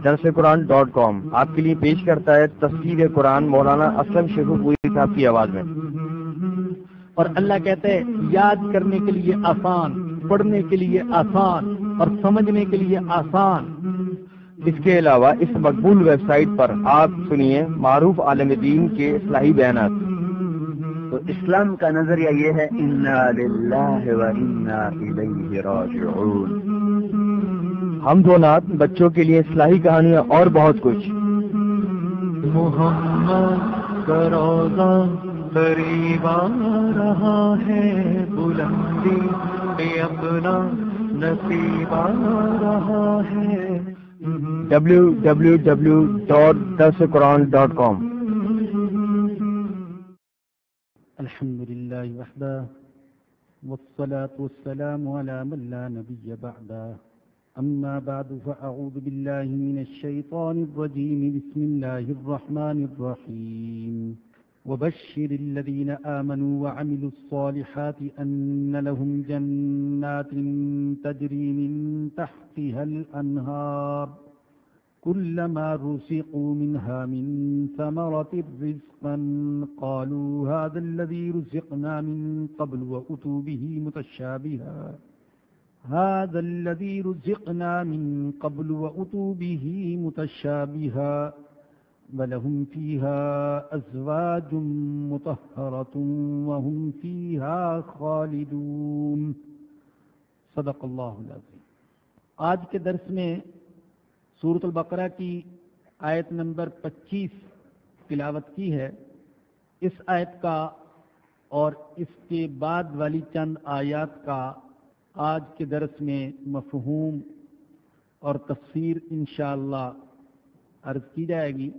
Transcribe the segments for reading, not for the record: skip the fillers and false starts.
درسقرآن.com آپ کے لیے پیش کرتا ہے تفسیر قرآن مولانا اسلم شیخو پوری صاحب کی آواز میں۔ اور اللہ کہتا ہے یاد کرنے کے لیے آسان، پڑھنے کے لیے آسان اور سمجھنے کے لیے آسان۔ اس کے علاوہ اس مقبول ویب سائٹ پر آپ سنیے معروف عالم دین کے اصلاحی بیانات۔ تو اسلام کا نظریہ یہ ہے انا للہ و انا الیہ راجعون۔ ہم دو نعت، بچوں کے لیے اصلاحی کہانیاں اور بہت کچھ۔ محمد کا روضہ قریب آ رہا ہے، بلندی میں اپنا نصیب آ رہا ہے۔ www.darsequran.com۔ الحمد للہ وحدہ والصلاة والسلام على من لا نبی بعدہ، اما بعد فاعوذ باللہ من الشیطان الرجیم، بسم اللہ الرحمن الرحیم۔ وبشر الذين آمنوا وعملوا الصالحات أن لهم جنات تجري من تحتها الأنهار كلما رزقوا منها من ثمرة رزقا قالوا هذا الذي رزقنا من قبل وأتوا به متشابها وَلَهُمْ فِيهَا أَزْوَاجٌ مُطَهَّرَةٌ وَهُمْ فِيهَا خَالِدُونَ۔ صدق اللہ العظیم۔ آج کے درس میں سورۃ البقرہ کی آیت نمبر 25 تلاوت کی ہے۔ اس آیت کا اور اس کے بعد والی چند آیات کا آج کے درس میں مفہوم اور تفسیر انشاءاللہ عرض کی جائے گی۔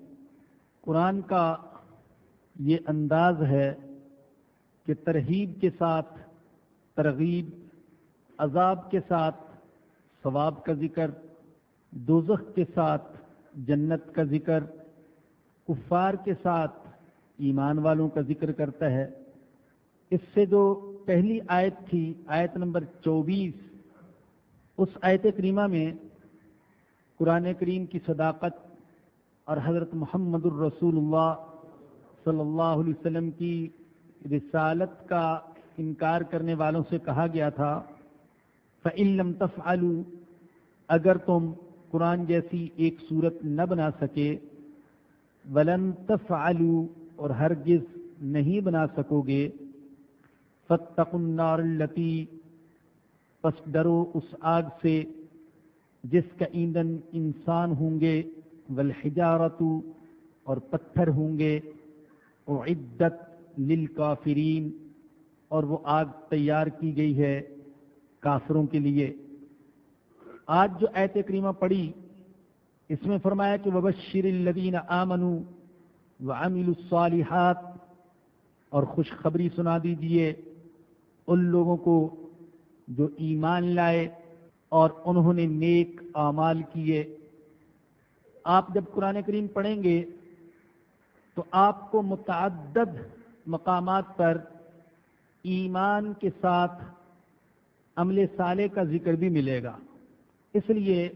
قرآن کا یہ انداز ہے کہ ترہیب کے ساتھ ترغیب، عذاب کے ساتھ ثواب کا ذکر، دوزخ کے ساتھ جنت کا ذکر، کفار کے ساتھ ایمان والوں کا ذکر کرتا ہے۔ اس سے جو پہلی آیت تھی، آیت نمبر 24، اس آیت کریمہ میں قرآن کریم کی صداقت اور حضرت محمد الرسول اللہ صلی اللہ علیہ وسلم کی رسالت کا انکار کرنے والوں سے کہا گیا تھا فَإِن لَمْ تَفْعَلُوا، اگر تم قرآن جیسی ایک صورت نہ بنا سکے، وَلَن تَفْعَلُوا، اور ہرگز نہیں بنا سکو گے، فَاتَّقُوا النَّارَ الَّتِي، پس ڈرو اس آگ سے جس کا ایندھن انسان ہوں گے، والحجارۃ، اور پتھر ہوں گے، اعدت للکافرین، اور وہ آگ تیار کی گئی ہے کافروں کے لیے۔ آج جو آیت کریمہ پڑھی اس میں فرمایا کہ وبشر الذین آمنوا وعملوا الصالحات، اور خوشخبری سنا دیجئے ان لوگوں کو جو ایمان لائے اور انہوں نے نیک اعمال کیے۔ آپ جب قرآن کریم پڑھیں گے تو آپ کو متعدد مقامات پر ایمان کے ساتھ عمل صالح کا ذکر بھی ملے گا، اس لیے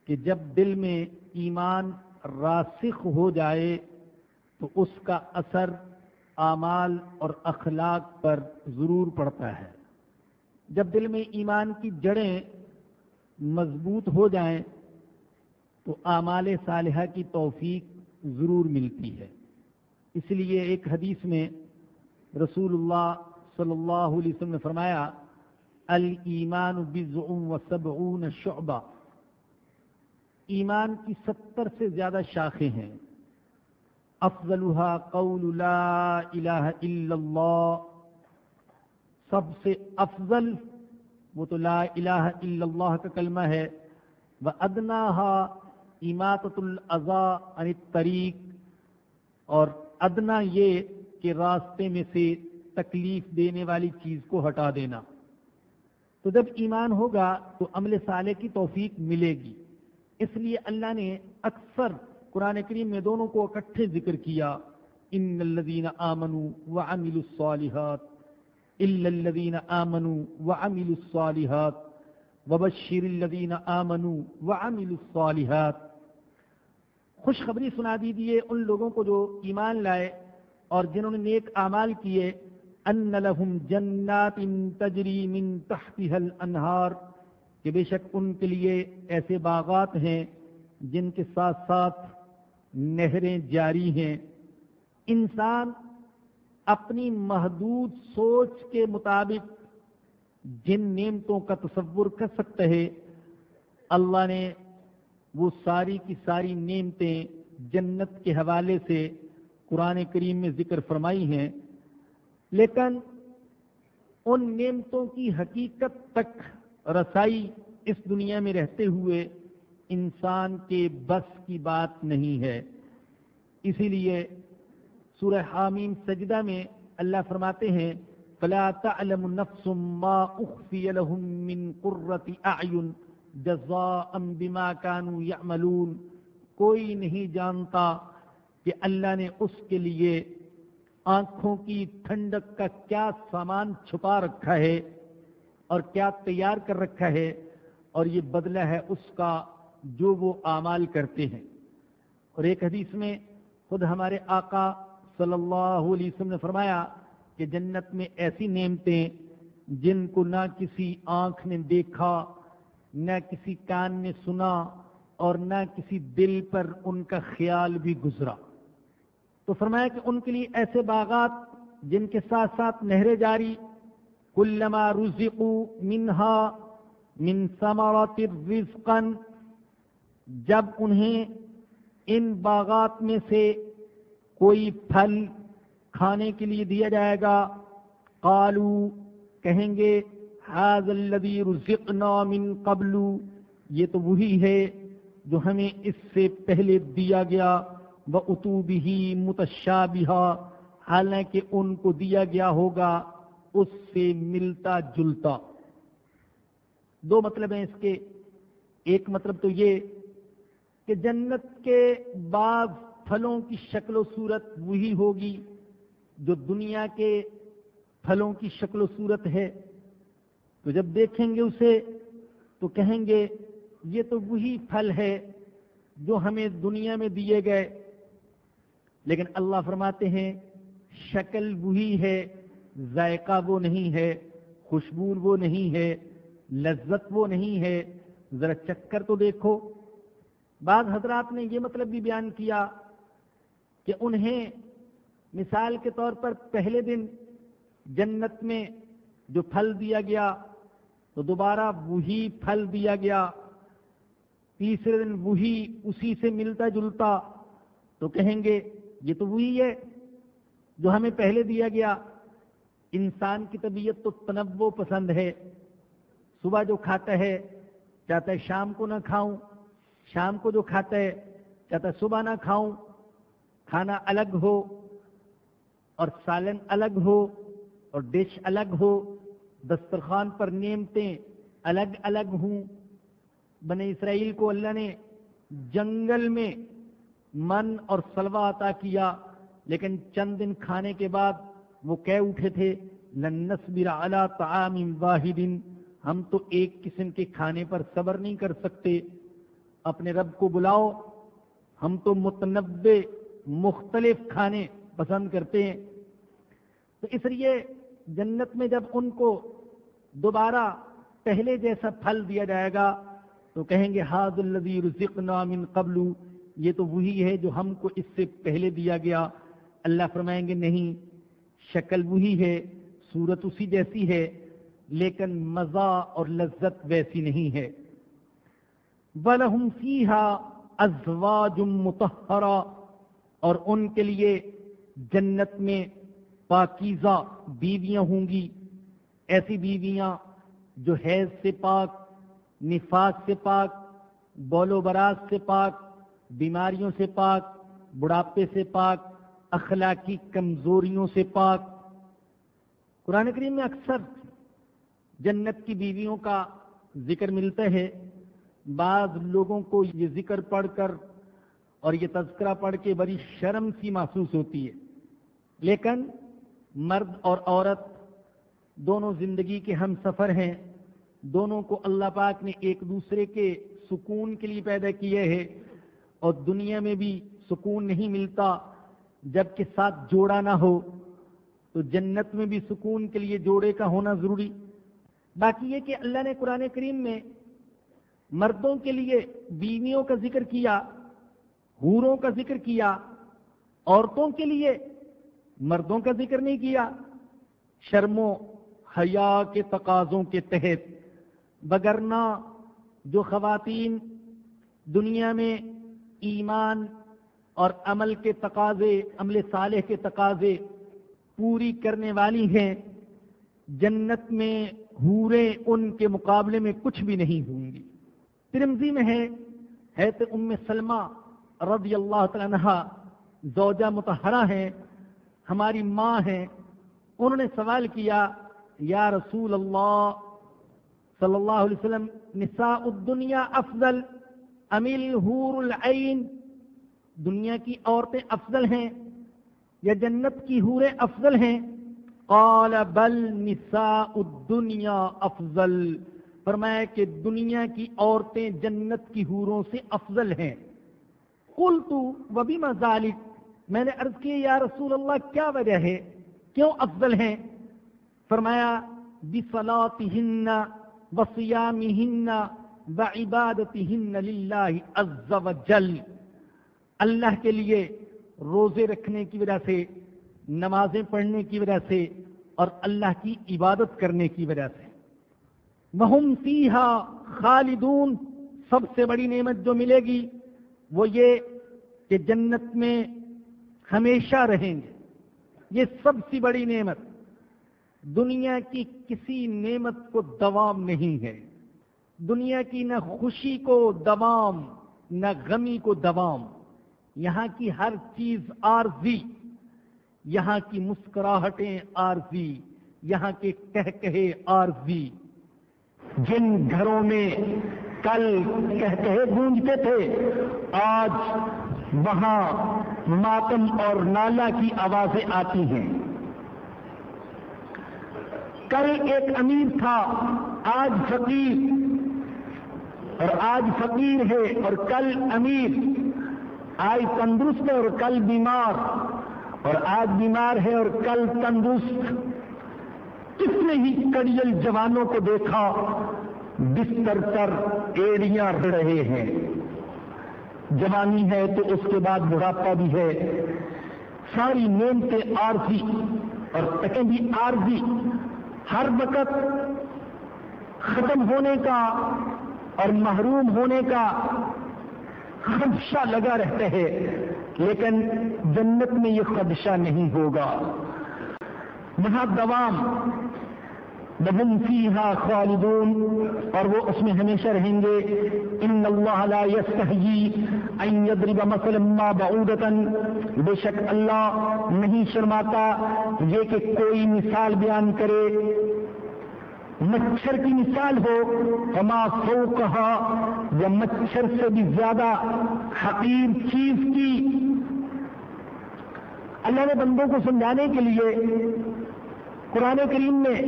کہ جب دل میں ایمان راسخ ہو جائے تو اس کا اثر اعمال اور اخلاق پر ضرور پڑتا ہے۔ جب دل میں ایمان کی جڑیں مضبوط ہو جائیں تو اعمال صالحہ کی توفیق ضرور ملتی ہے۔ اس لیے ایک حدیث میں رسول اللہ صلی اللہ علیہ وسلم نے فرمایا الایمان بضع وسبعون شعبہ، ایمان کی 70 سے زیادہ شاخیں ہیں۔ افضلها قول لا الہ الا اللہ، سب سے افضل وہ تو لا الہ الا اللہ کا کلمہ ہے۔ وادناها اماطۃ الاذى عن الطریق، اور ادنا یہ کہ راستے میں سے تکلیف دینے والی چیز کو ہٹا دینا۔ تو جب ایمان ہوگا تو عمل صالح کی توفیق ملے گی۔ اس لیے اللہ نے اکثر قرآن کریم میں دونوں کو اکٹھے ذکر کیا، ان الذین آمنوا وعملوا الصالحات، الا الذین آمنوا وعملوا الصالحات وبشر الذین آمنوا وعملوا الصالحات، خوشخبری سنا دیجیے ان لوگوں کو جو ایمان لائے اور جنہوں نے نیک اعمال کیے، ان لہم جنات تجری من تحتها الانہار، کہ بے شک ان کے لیے ایسے باغات ہیں جن کے ساتھ ساتھ نہریں جاری ہیں۔ انسان اپنی محدود سوچ کے مطابق جن نعمتوں کا تصور کر سکتا ہے، اللہ نے وہ ساری کی ساری نعمتیں جنت کے حوالے سے قرآن کریم میں ذکر فرمائی ہیں، لیکن ان نعمتوں کی حقیقت تک رسائی اس دنیا میں رہتے ہوئے انسان کے بس کی بات نہیں ہے۔ اسی لیے سورہ حامیم سجدہ میں اللہ فرماتے ہیں فَلَا تَعْلَمُ نَفْسٌ مَّا أُخْفِيَ لَهُم مِّن قُرَّةِ أَعْيُنٍ جَزَاءً بِمَا كَانُوا يَعْمَلُونَ، کوئی نہیں جانتا کہ اللہ نے اس کے لیے آنکھوں کی ٹھنڈک کا کیا سامان چھپا رکھا ہے اور کیا تیار کر رکھا ہے، اور یہ بدلہ ہے اس کا جو وہ اعمال کرتے ہیں۔ اور ایک حدیث میں خود ہمارے آقا صلی اللہ علیہ وسلم نے فرمایا کہ جنت میں ایسی نعمتیں جن کو نہ کسی آنکھ نے دیکھا، نہ کسی کان نے سنا، اور نہ کسی دل پر ان کا خیال بھی گزرا۔ تو فرمایا کہ ان کے لیے ایسے باغات جن کے ساتھ ساتھ نہریں جاری، کلما رزقوا منہا من ثمرات رزقا، جب انہیں ان باغات میں سے کوئی پھل کھانے کے لیے دیا جائے گا، قالوا کہیں گے ھذا الذی رزقنا من قبل، یہ تو وہی ہے جو ہمیں اس سے پہلے دیا گیا، وَأُتُوا بِهِ مُتَشَابِهًا، حالانکہ ان کو دیا گیا ہوگا اس سے ملتا جلتا۔ دو مطلب ہیں اس کے۔ ایک مطلب تو یہ کہ جنت کے بعض پھلوں کی شکل و صورت وہی ہوگی جو دنیا کے پھلوں کی شکل و صورت ہے، تو جب دیکھیں گے اسے تو کہیں گے یہ تو وہی پھل ہے جو ہمیں دنیا میں دیے گئے، لیکن اللہ فرماتے ہیں شکل وہی ہے، ذائقہ وہ نہیں ہے، خوشبو وہ نہیں ہے، لذت وہ نہیں ہے، ذرا چکھ کر تو دیکھو۔ بعض حضرات نے یہ مطلب بھی بیان کیا کہ انہیں مثال کے طور پر پہلے دن جنت میں جو پھل دیا گیا تو دوبارہ وہی پھل دیا گیا، تیسرے دن وہی اسی سے ملتا جلتا، تو کہیں گے یہ تو وہی ہے جو ہمیں پہلے دیا گیا۔ انسان کی طبیعت تو تنوع پسند ہے، صبح جو کھاتا ہے چاہتا ہے شام کو نہ کھاؤں، شام کو جو کھاتا ہے چاہتا ہے صبح نہ کھاؤں، کھانا الگ ہو اور سالن الگ ہو اور ڈش الگ ہو، دسترخوان پر نعمتیں الگ الگ ہوں۔ بنی اسرائیل کو اللہ نے جنگل میں من اور سلوا عطا کیا، لیکن چند دن کھانے کے بعد وہ کہہ اٹھے تھے لن نصبر علی طعام واحد، ہم تو ایک قسم کے کھانے پر صبر نہیں کر سکتے، اپنے رب کو بلاؤ، ہم تو متنوع مختلف کھانے پسند کرتے ہیں۔ تو اس لیے جنت میں جب ان کو دوبارہ پہلے جیسا پھل دیا جائے گا تو کہیں گے ھذا الذی رزقنا من قبل، یہ تو وہی ہے جو ہم کو اس سے پہلے دیا گیا۔ اللہ فرمائیں گے نہیں، شکل وہی ہے، صورت اسی جیسی ہے، لیکن مزہ اور لذت ویسی نہیں ہے۔ وَلَهُمْ فِيهَا أَزْوَاجٌ مُطَهَّرَةٌ، اور ان کے لیے جنت میں پاکیزہ بیویاں ہوں گی، ایسی بیویاں جو حیض سے پاک، نفاس سے پاک، بول و براز سے پاک، بیماریوں سے پاک، بڑھاپے سے پاک، اخلاقی کمزوریوں سے پاک۔ قرآن کریم میں اکثر جنت کی بیویوں کا ذکر ملتا ہے۔ بعض لوگوں کو یہ ذکر پڑھ کر اور یہ تذکرہ پڑھ کے بڑی شرم سی محسوس ہوتی ہے، لیکن مرد اور عورت دونوں زندگی کے ہم سفر ہیں، دونوں کو اللہ پاک نے ایک دوسرے کے سکون کے لیے پیدا کیے ہے، اور دنیا میں بھی سکون نہیں ملتا جب کہ ساتھ جوڑا نہ ہو، تو جنت میں بھی سکون کے لیے جوڑے کا ہونا ضروری۔ باقی یہ کہ اللہ نے قرآن کریم میں مردوں کے لیے بیویوں کا ذکر کیا، حوروں کا ذکر کیا، عورتوں کے لیے مردوں کا ذکر نہیں کیا، شرم و حیا کے تقاضوں کے تحت، بگرنا جو خواتین دنیا میں ایمان اور عمل کے تقاضے، عمل صالح کے تقاضے پوری کرنے والی ہیں، جنت میں حوریں ان کے مقابلے میں کچھ بھی نہیں ہوں گی۔ ترمذی میں ہے حضرت ام سلمہ رضی اللہ تعالی عنہا زوجہ مطہرہ ہیں، ہماری ماں ہیں، انہوں نے سوال کیا یا رسول اللہ صلی اللہ علیہ وسلم، نساء الدنیا افضل ام الحور العین، دنیا کی عورتیں افضل ہیں یا جنت کی حوریں افضل ہیں؟ قال بل نساء الدنیا افضل، فرمایا کہ دنیا کی عورتیں جنت کی حوروں سے افضل ہیں۔ قلت وبما ذلک، میں نے عرض کی یا رسول اللہ کیا وجہ ہے، کیوں افضل ہیں؟ فرمایا بصلاتہن وصیامہن وعبادتہن للہ عز وجل، اللہ کے لیے روزے رکھنے کی وجہ سے، نمازیں پڑھنے کی وجہ سے، اور اللہ کی عبادت کرنے کی وجہ سے۔ وہم فیہا خالدون، سب سے بڑی نعمت جو ملے گی وہ یہ کہ جنت میں ہمیشہ رہیں گے، یہ سب سے بڑی نعمت۔ دنیا کی کسی نعمت کو دوام نہیں ہے، دنیا کی نہ خوشی کو دوام نہ غمی کو دوام، یہاں کی ہر چیز عارضی، یہاں کی مسکراہٹیں عارضی، یہاں کے کہکہے عارضی۔ جن گھروں میں کل کہکہے گونجتے تھے آج وہاں ماتم اور نالہ کی آوازیں آتی ہیں۔ کل ایک امیر تھا آج فقیر، اور آج فقیر ہے اور کل امیر، آج تندرست ہے اور کل بیمار، اور آج بیمار ہے اور کل تندرست۔ کس نے ہی کڑیل جوانوں کو دیکھا بستر پر ایڑیاں رہ رہے ہیں، جوانی ہے تو اس کے بعد بڑھاپا بھی ہے، ساری نعمتیں عارضی اور تکیں بھی عارضی، ہر وقت ختم ہونے کا اور محروم ہونے کا خدشہ لگا رہتا ہے، لیکن جنت میں یہ خدشہ نہیں ہوگا، وہاں دوام۔ وَهُمْ فِيهَا خَالِدُونَ، اور وہ اس میں ہمیشہ رہیں گے۔ إِنَّ اللَّهَ لَا يَسْتَحْيِي أَن يَضْرِبَ مَثَلًا مَّا بَعُوضَةً، بے شک اللہ نہیں شرماتا یہ کہ کوئی مثال بیان کرے، مچھر کی مثال ہو، وما فوقها، یا مچھر سے بھی زیادہ حقیر چیز کی۔ اللہ نے بندوں کو سمجھانے کے لیے قرآن کریم میں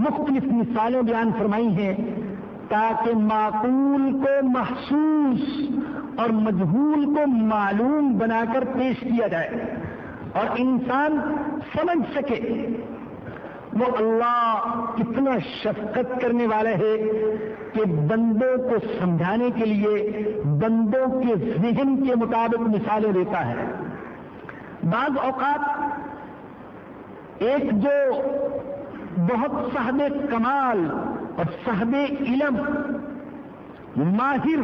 مختلف مثالیں بیان فرمائی ہیں تاکہ معقول کو محسوس اور مجہول کو معلوم بنا کر پیش کیا جائے اور انسان سمجھ سکے وہ اللہ کتنا شفقت کرنے والا ہے کہ بندوں کو سمجھانے کے لیے بندوں کے ذہن کے مطابق مثالیں دیتا ہے۔ بعض اوقات ایک جو بہت صاحب کمال اور صاحب علم، ماہر،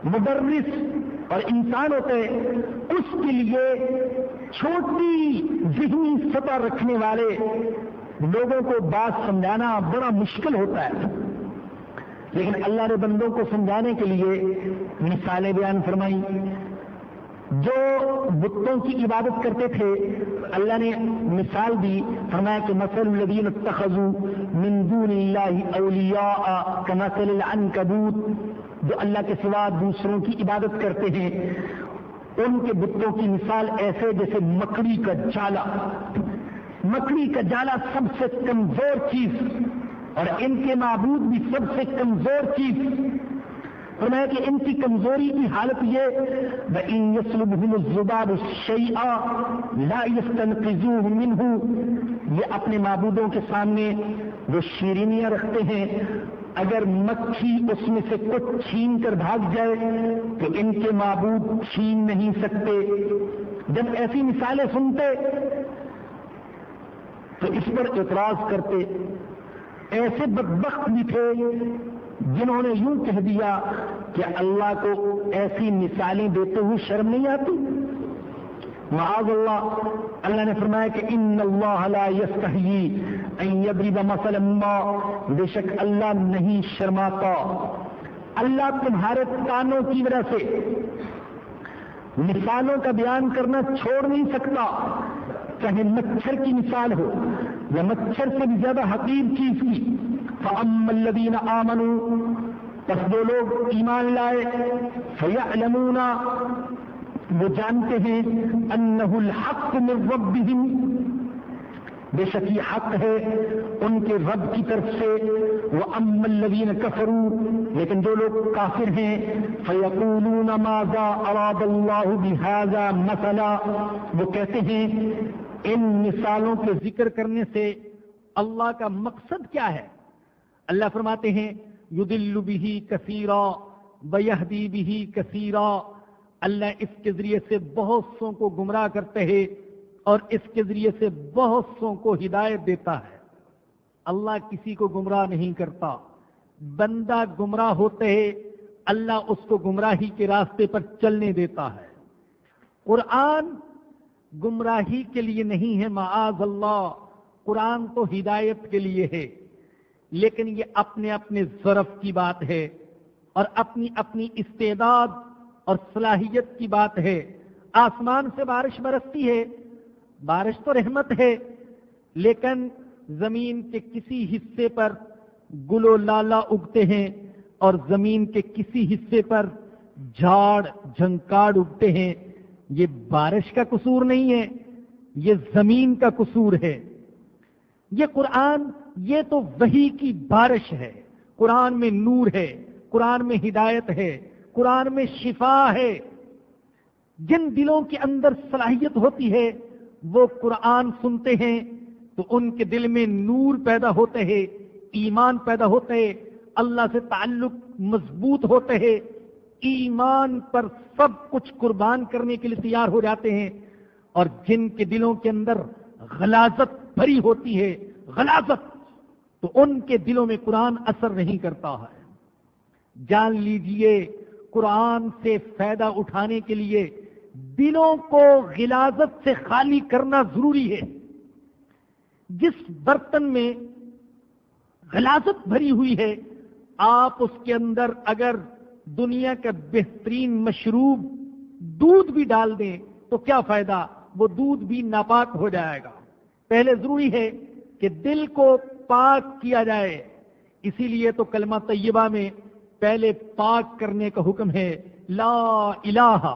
مدرس اور انسان ہوتے ہیں، اس کے لیے چھوٹی ذہنی سطح رکھنے والے لوگوں کو بات سمجھانا بڑا مشکل ہوتا ہے، لیکن اللہ نے بندوں کو سمجھانے کے لیے مثالیں بیان فرمائی۔ جو بتوں کی عبادت کرتے تھے اللہ نے مثال دی، فرمایا کہ مثل الذین اتخذوا من دون اللہ اولیاء کمثل العنکبوت، جو اللہ کے سوا دوسروں کی عبادت کرتے ہیں ان کے بتوں کی مثال ایسے جیسے مکڑی کا جالا۔ مکڑی کا جالا سب سے کمزور چیز اور ان کے معبود بھی سب سے کمزور چیز. فرمایا کہ ان کی کمزوری کی حالت یہ وَإِن يَسْلُبْهُمُ الذُّبَابُ شَيْئًا لَا يَسْتَنقِذُوهُ مِنْهُ، یہ اپنے معبودوں کے سامنے وہ شیرینیاں رکھتے ہیں، اگر مکھی اس میں سے کچھ چھین کر بھاگ جائے تو ان کے معبود چھین نہیں سکتے. جب ایسی مثالیں سنتے تو اس پر اعتراض کرتے. ایسے بدبخت بھی تھے جنہوں نے یوں کہہ دیا کہ اللہ کو ایسی مثالیں دیتے ہوئے شرم نہیں آتی. معاذ اللہ. اللہ نے فرمایا کہ ان اللہ لا یستحیی ان یضرب مثلا ما، بے شک اللہ نہیں شرماتا. اللہ تمہارے کانوں کی وجہ سے مثالوں کا بیان کرنا چھوڑ نہیں سکتا، چاہے مچھر کی مثال ہو یا مچھر سے بھی زیادہ حقیر چیز کی. فَأَمَّا الَّذِينَ آمَنُوا، پس وہ لوگ ایمان لائے، فَيَعْلَمُونَ، وہ جانتے ہیں، أَنَّهُ الْحَقُّ مِنْ رَبِّهِمْ، بے شک یہ حق ہے ان کے رب کی طرف سے. وَأَمَّا الَّذِينَ كَفَرُوا، لیکن جو لوگ کافر ہیں، فَيَقُولُونَ مَاذَا أَرَادَ اللَّهُ بِهَذَا مَثَلًا، وہ کہتے ہیں ان مثالوں کے ذکر کرنے سے اللہ کا مقصد کیا ہے. اللہ فرماتے ہیں یضل بہ کثیرا ویہدی بہ کثیرا، اللہ اس کے ذریعے سے بہت سوں کو گمراہ کرتے ہیں اور اس کے ذریعے سے بہت سوں کو ہدایت دیتا ہے. اللہ کسی کو گمراہ نہیں کرتا، بندہ گمراہ ہوتے ہیں اللہ اس کو گمراہی کے راستے پر چلنے دیتا ہے. قرآن گمراہی کے لیے نہیں ہے، معاذ اللہ. قرآن تو ہدایت کے لیے ہے، لیکن یہ اپنے اپنے ظرف کی بات ہے اور اپنی اپنی استعداد اور صلاحیت کی بات ہے. آسمان سے بارش برستی ہے، بارش تو رحمت ہے، لیکن زمین کے کسی حصے پر گل و لالا اگتے ہیں اور زمین کے کسی حصے پر جھاڑ جھنکاڑ اگتے ہیں. یہ بارش کا قصور نہیں ہے، یہ زمین کا قصور ہے. یہ قرآن یہ تو وحی کی بارش ہے. قرآن میں نور ہے، قرآن میں ہدایت ہے، قرآن میں شفا ہے. جن دلوں کے اندر صلاحیت ہوتی ہے وہ قرآن سنتے ہیں تو ان کے دل میں نور پیدا ہوتے ہیں، ایمان پیدا ہوتے ہیں، اللہ سے تعلق مضبوط ہوتے ہیں، ایمان پر سب کچھ قربان کرنے کے لیے تیار ہو جاتے ہیں. اور جن کے دلوں کے اندر غلاظت بھری ہوتی ہے، غلاظت، تو ان کے دلوں میں قرآن اثر نہیں کرتا ہے. جان لیجئے قرآن سے فائدہ اٹھانے کے لیے دلوں کو غلاظت سے خالی کرنا ضروری ہے. جس برتن میں غلاظت بھری ہوئی ہے آپ اس کے اندر اگر دنیا کا بہترین مشروب دودھ بھی ڈال دیں تو کیا فائدہ، وہ دودھ بھی ناپاک ہو جائے گا. پہلے ضروری ہے کہ دل کو پاک کیا جائے. اسی لیے تو کلمہ طیبہ میں پہلے پاک کرنے کا حکم ہے. لا الہ،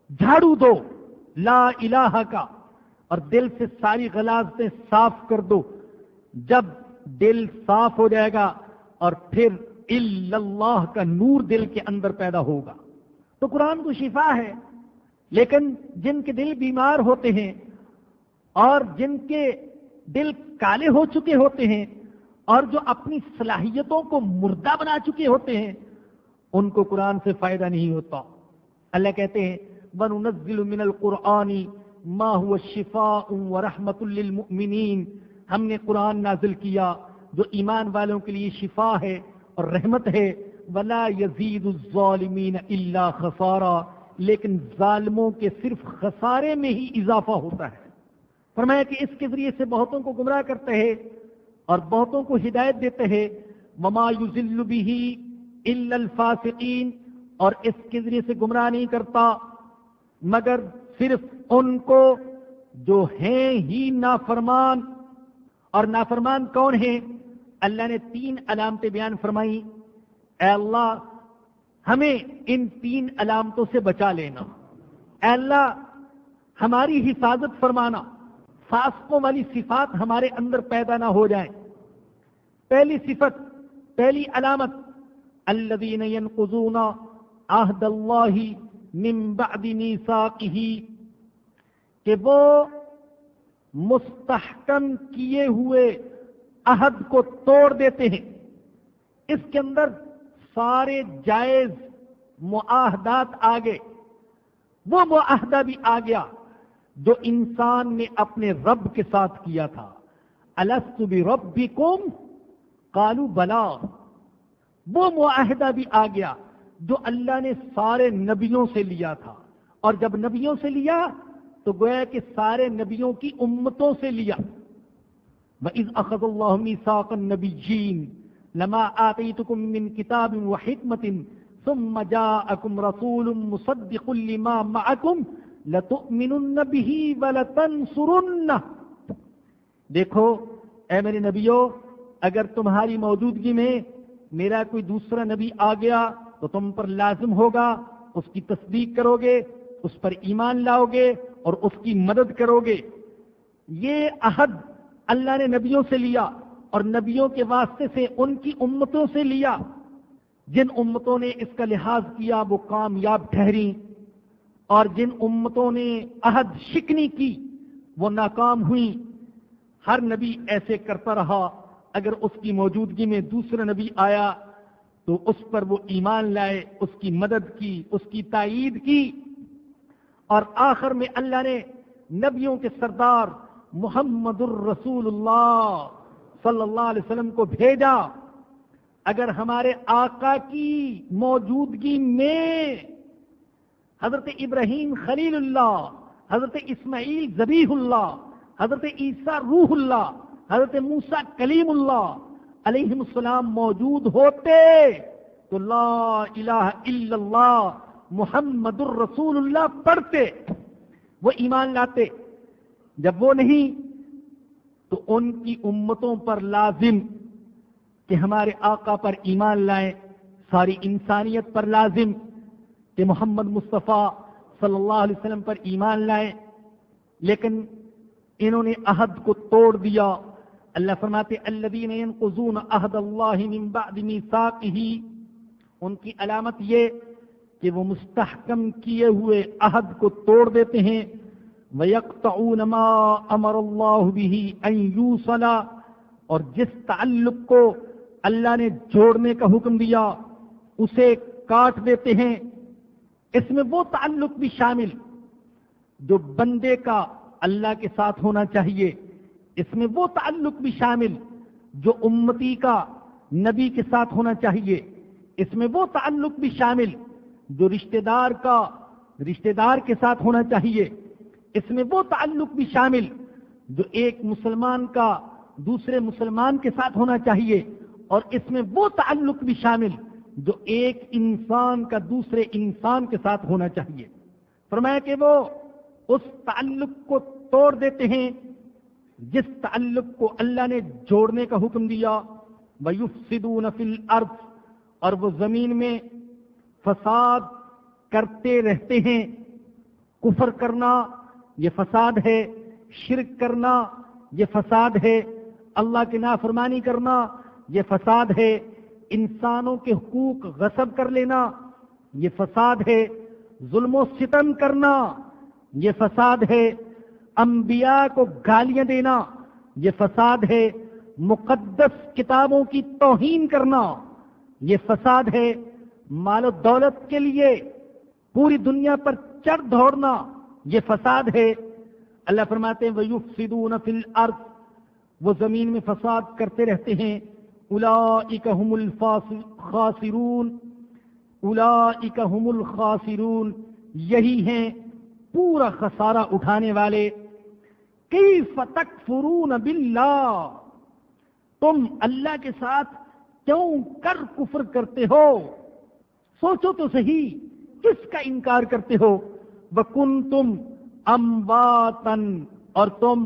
جھاڑو دو لا الہ کا، اور دل سے ساری غلاظتیں صاف کر دو. جب دل صاف ہو جائے گا اور پھر الا اللہ کا نور دل کے اندر پیدا ہوگا. تو قرآن تو شفا ہے، لیکن جن کے دل بیمار ہوتے ہیں اور جن کے دل کالے ہو چکے ہوتے ہیں اور جو اپنی صلاحیتوں کو مردہ بنا چکے ہوتے ہیں ان کو قرآن سے فائدہ نہیں ہوتا. اللہ کہتے ہیں وَنُنَزِّلُ مِنَ الْقُرْآنِ مَا هُوَ شِفَاءٌ وَرَحْمَةٌ لِّلْمُؤْمِنِينَ، ہم نے قرآن نازل کیا جو ایمان والوں کے لیے شفا ہے اور رحمت ہے. وَلَا يَزِيدُ الظَّالِمِينَ إِلَّا خَسَارًا، لیکن ظالموں کے صرف خسارے میں ہی اضافہ ہوتا ہے. فرمایا کہ اس کے ذریعے سے بہتوں کو گمراہ کرتے ہیں اور بہتوں کو ہدایت دیتے ہیں. وَمَا يُضِلُّ بِهِ إِلَّا الْفَاسِقِينَ، اور اس کے ذریعے سے گمراہ نہیں کرتا مگر صرف ان کو جو ہیں ہی نافرمان. اور نافرمان کون ہیں؟ اللہ نے 3 علامتیں بیان فرمائی. اے اللہ ہمیں ان 3 علامتوں سے بچا لینا. اے اللہ ہماری حفاظت فرمانا، فاسقوں والی صفات ہمارے اندر پیدا نہ ہو جائیں. پہلی صفت، پہلی علامت، الذین ینقضون عہد اللہ من بعد میثاقہ، کہ وہ مستحکم کیے ہوئے عہد کو توڑ دیتے ہیں۔ اس کے اندر سارے جائز معاہدات آ گئے، وہ معاہدہ بھی آ گیا جو انسان نے اپنے رب کے ساتھ کیا تھا۔ الست بربکم قالوا بلا، وہ معاہدہ بھی آ گیا جو اللہ نے سارے نبیوں سے لیا تھا، اور جب نبیوں سے لیا تو گویا کہ سارے نبیوں کی امتوں سے لیا۔ وَإِذْ أَخَذَ اللَّهُ مِيثَاقَ النَّبِيِّينَ لَمَا آتَيْتُكُم مِّن كِتَابٍ وَحِكْمَةٍ ثُمَّ جَاءَكُمْ رَسُولٌ مُصَدِّقٌ لِّمَا مَعَكُمْ لَتُؤْمِنُنَّ بِهِ وَلَتَنصُرُنَّهُ۔ دیکھو اے میرے نبیوں، اگر تمہاری موجودگی میں میرا کوئی دوسرا نبی آ گیا تو تم پر لازم ہوگا اس کی تصدیق کرو گے، اس پر ایمان لاؤ گے اور اس کی مدد کرو گے۔ یہ عہد اللہ نے نبیوں سے لیا اور نبیوں کے واسطے سے ان کی امتوں سے لیا۔ جن امتوں نے اس کا لحاظ کیا وہ کامیاب ٹھہری، اور جن امتوں نے عہد شکنی کی وہ ناکام ہوئی۔ ہر نبی ایسے کرتا رہا، اگر اس کی موجودگی میں دوسرا نبی آیا تو اس پر وہ ایمان لائے، اس کی مدد کی، اس کی تائید کی، اور آخر میں اللہ نے نبیوں کے سردار محمد الرسول اللہ صلی اللہ علیہ وسلم کو بھیجا۔ اگر ہمارے آقا کی موجودگی میں حضرت ابراہیم خلیل اللہ، حضرت اسماعیل ذبیح اللہ، حضرت عیسیٰ روح اللہ، حضرت موسیٰ کلیم اللہ علیہ السلام موجود ہوتے تو لا الہ الا اللہ محمد الرسول اللہ پڑھتے، وہ ایمان لاتے۔ جب وہ نہیں تو ان کی امتوں پر لازم کہ ہمارے آقا پر ایمان لائیں، ساری انسانیت پر لازم کہ محمد مصطفیٰ صلی اللہ علیہ وسلم پر ایمان لائیں، لیکن انہوں نے عہد کو توڑ دیا۔ اللہ فرماتے الذین ینقضون عہد اللہ من بعد میثاقہ، ان کی علامت یہ کہ وہ مستحکم کیے ہوئے عہد کو توڑ دیتے ہیں۔ وَيَقْطَعُونَ مَا أَمَرَ اللَّهُ بِهِ أَن يُوصَلَ، اور جس تعلق کو اللہ نے جوڑنے کا حکم دیا اسے کاٹ دیتے ہیں۔ اس میں وہ تعلق بھی شامل جو بندے کا اللہ کے ساتھ ہونا چاہیے، اس میں وہ تعلق بھی شامل جو امتی کا نبی کے ساتھ ہونا چاہیے، اس میں وہ تعلق بھی شامل جو رشتہ دار کا رشتہ دار کے ساتھ ہونا چاہیے، اس میں وہ تعلق بھی شامل جو ایک مسلمان کا دوسرے مسلمان کے ساتھ ہونا چاہیے، اور اس میں وہ تعلق بھی شامل جو ایک انسان کا دوسرے انسان کے ساتھ ہونا چاہیے۔ فرمایا کہ وہ اس تعلق کو توڑ دیتے ہیں جس تعلق کو اللہ نے جوڑنے کا حکم دیا۔ وَيُفْسِدُونَ فِي الْأَرْضِ، اور وہ زمین میں فساد کرتے رہتے ہیں۔ کفر کرنا یہ فساد ہے، شرک کرنا یہ فساد ہے، اللہ کی نافرمانی کرنا یہ فساد ہے، انسانوں کے حقوق غصب کر لینا یہ فساد ہے، ظلم و ستم کرنا یہ فساد ہے، انبیاء کو گالیاں دینا یہ فساد ہے، مقدس کتابوں کی توہین کرنا یہ فساد ہے، مال و دولت کے لیے پوری دنیا پر چڑھ دوڑنا یہ فساد ہے۔ اللہ فرماتے ہیں وَيُفْسِدُونَ فِي الْأَرْضِ، وہ زمین میں فساد کرتے رہتے ہیں۔ اولئک هم الخاسرون، اولئک هم الخاسرون، یہی ہیں پورا خسارہ اٹھانے والے۔ کیف تکفرون باللہ، تم اللہ کے ساتھ کیوں کر کفر کرتے ہو؟ سوچو تو صحیح، کس کا انکار کرتے ہو؟ وَكُنْتُمْ أَمْوَاتًا، اور تم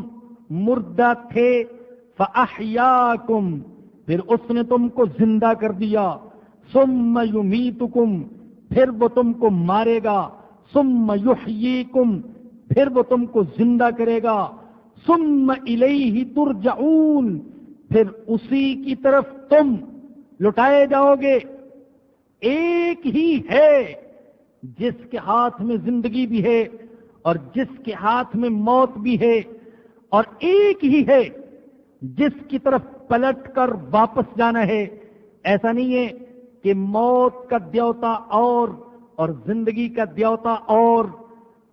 مردہ تھے، فَأَحْيَاكُمْ، پھر اس نے تم کو زندہ کر دیا، ثُمَّ يُمِيتُكُمْ، پھر وہ تم کو مارے گا، ثُمَّ يُحْيِيكُمْ، پھر وہ تم کو زندہ کرے گا، ثُمَّ إِلَيْهِ تُرْجَعُونَ، پھر اسی کی طرف تم لٹائے جاؤ گے۔ ایک ہی ہے جس کے ہاتھ میں زندگی بھی ہے اور جس کے ہاتھ میں موت بھی ہے، اور ایک ہی ہے جس کی طرف پلٹ کر واپس جانا ہے۔ ایسا نہیں ہے کہ موت کا دیوتا اور زندگی کا دیوتا اور،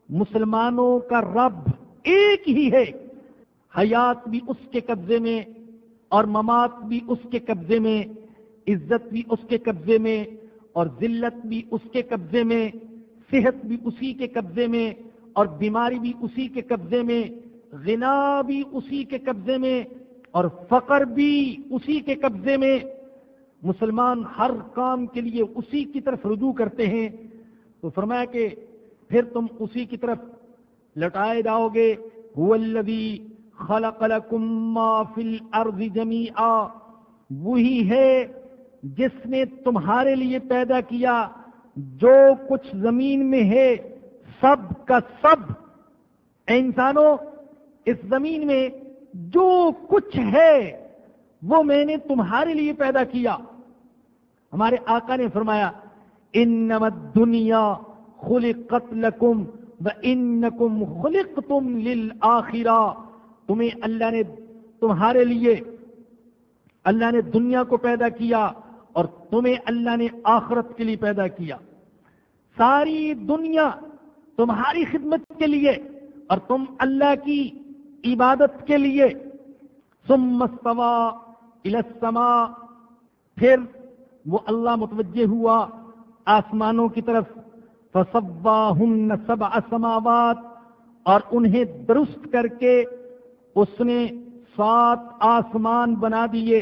مسلمانوں کا رب ایک ہی ہے۔ حیات بھی اس کے قبضے میں اور ممات بھی اس کے قبضے میں، عزت بھی اس کے قبضے میں اور ذلت بھی اس کے قبضے میں، صحت بھی اسی کے قبضے میں اور بیماری بھی اسی کے قبضے میں، غنا بھی اسی کے قبضے میں اور فقر بھی اسی کے قبضے میں۔ مسلمان ہر کام کے لیے اسی کی طرف رجوع کرتے ہیں، تو فرمایا کہ پھر تم اسی کی طرف لٹائے جاؤ گے۔ هو الذی خلق لکم ما فی الارض جمیعا، وہی ہے جس نے تمہارے لیے پیدا کیا جو کچھ زمین میں ہے، سب کا سب۔ اے انسانوں، اس زمین میں جو کچھ ہے وہ میں نے تمہارے لیے پیدا کیا۔ ہمارے آقا نے فرمایا انما الدنیا خلقت لکم وانکم خلقتم للآخرہ، تمہیں تمہارے لیے اللہ نے دنیا کو پیدا کیا اور تمہیں اللہ نے آخرت کے لیے پیدا کیا۔ ساری دنیا تمہاری خدمت کے لیے اور تم اللہ کی عبادت کے لیے۔ ثم استوى الى السماء، پھر وہ اللہ متوجہ ہوا آسمانوں کی طرف، فسواہن سبع سماوات، اور انہیں درست کر کے اس نے 7 آسمان بنا دیے۔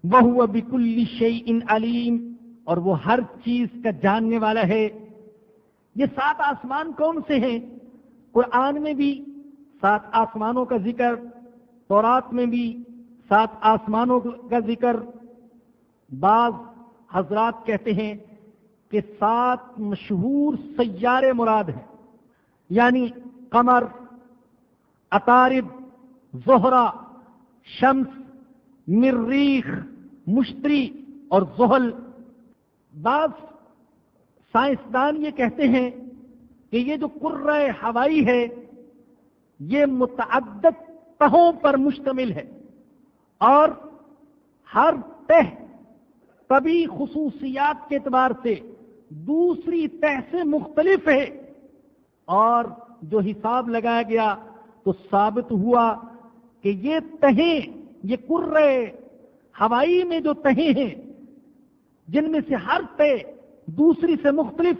وَهُوَ بِكُلِّ شَيْءٍ عَلِيمٌ، اور وہ ہر چیز کا جاننے والا ہے۔ یہ 7 آسمان کون سے ہیں؟ قرآن میں بھی 7 آسمانوں کا ذکر، تورات میں بھی 7 آسمانوں کا ذکر۔ بعض حضرات کہتے ہیں کہ 7 مشہور سیارے مراد ہیں، یعنی قمر، عطارد، زہرہ، شمس، مریخ، مشتری اور زحل۔ بعض سائنسدان یہ کہتے ہیں کہ یہ جو کرۂ ہوائی ہے یہ متعدد تہوں پر مشتمل ہے، اور ہر تہ طبی خصوصیات کے اعتبار سے دوسری تہ سے مختلف ہے، اور جو حساب لگایا گیا تو ثابت ہوا کہ یہ تہیں، یہ کرۂ ہوائی میں جو تہیں ہیں جن میں سے ہر تہ دوسری سے مختلف،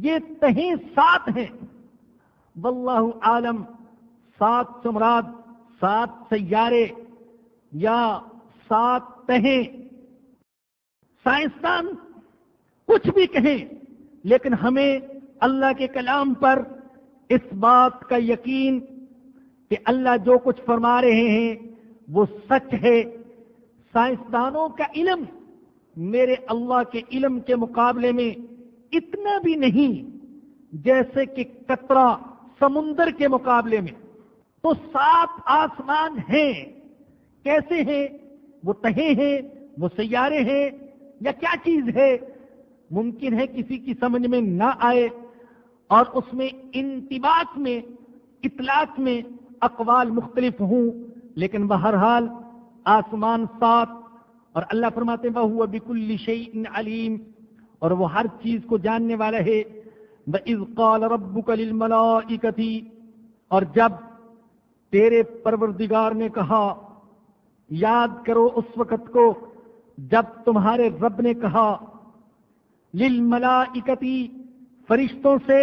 یہ تہیں 7 ہیں۔ واللہ عالم 7 سے مراد 7 سیارے یا 7 تہیں۔ سائنسدان کچھ بھی کہیں، لیکن ہمیں اللہ کے کلام پر اس بات کا یقین کہ اللہ جو کچھ فرما رہے ہیں وہ سچ ہے۔ سائنسدانوں کا علم میرے اللہ کے علم کے مقابلے میں اتنا بھی نہیں جیسے کہ قطرہ سمندر کے مقابلے میں۔ تو 7 آسمان ہیں، کیسے ہیں؟ وہ تہیں ہیں، وہ سیارے ہیں، یا کیا چیز ہے؟ ممکن ہے کسی کی سمجھ میں نہ آئے اور اس میں انطباق میں، اطلاق میں اقوال مختلف ہوں، لیکن بہرحال آسمان 7، اور اللہ فرماتے ہیں وَهُوَ بِكُلِّ شَيْءٍ عَلِيمٌ، اور وہ ہر چیز کو جاننے والا ہے۔ وَإِذْ قَالَ رَبُّكَ لِلْمَلَائِكَةِ، اور جب تیرے پروردگار نے کہا، یاد کرو اس وقت کو جب تمہارے رب نے کہا للملائکتی، فرشتوں سے،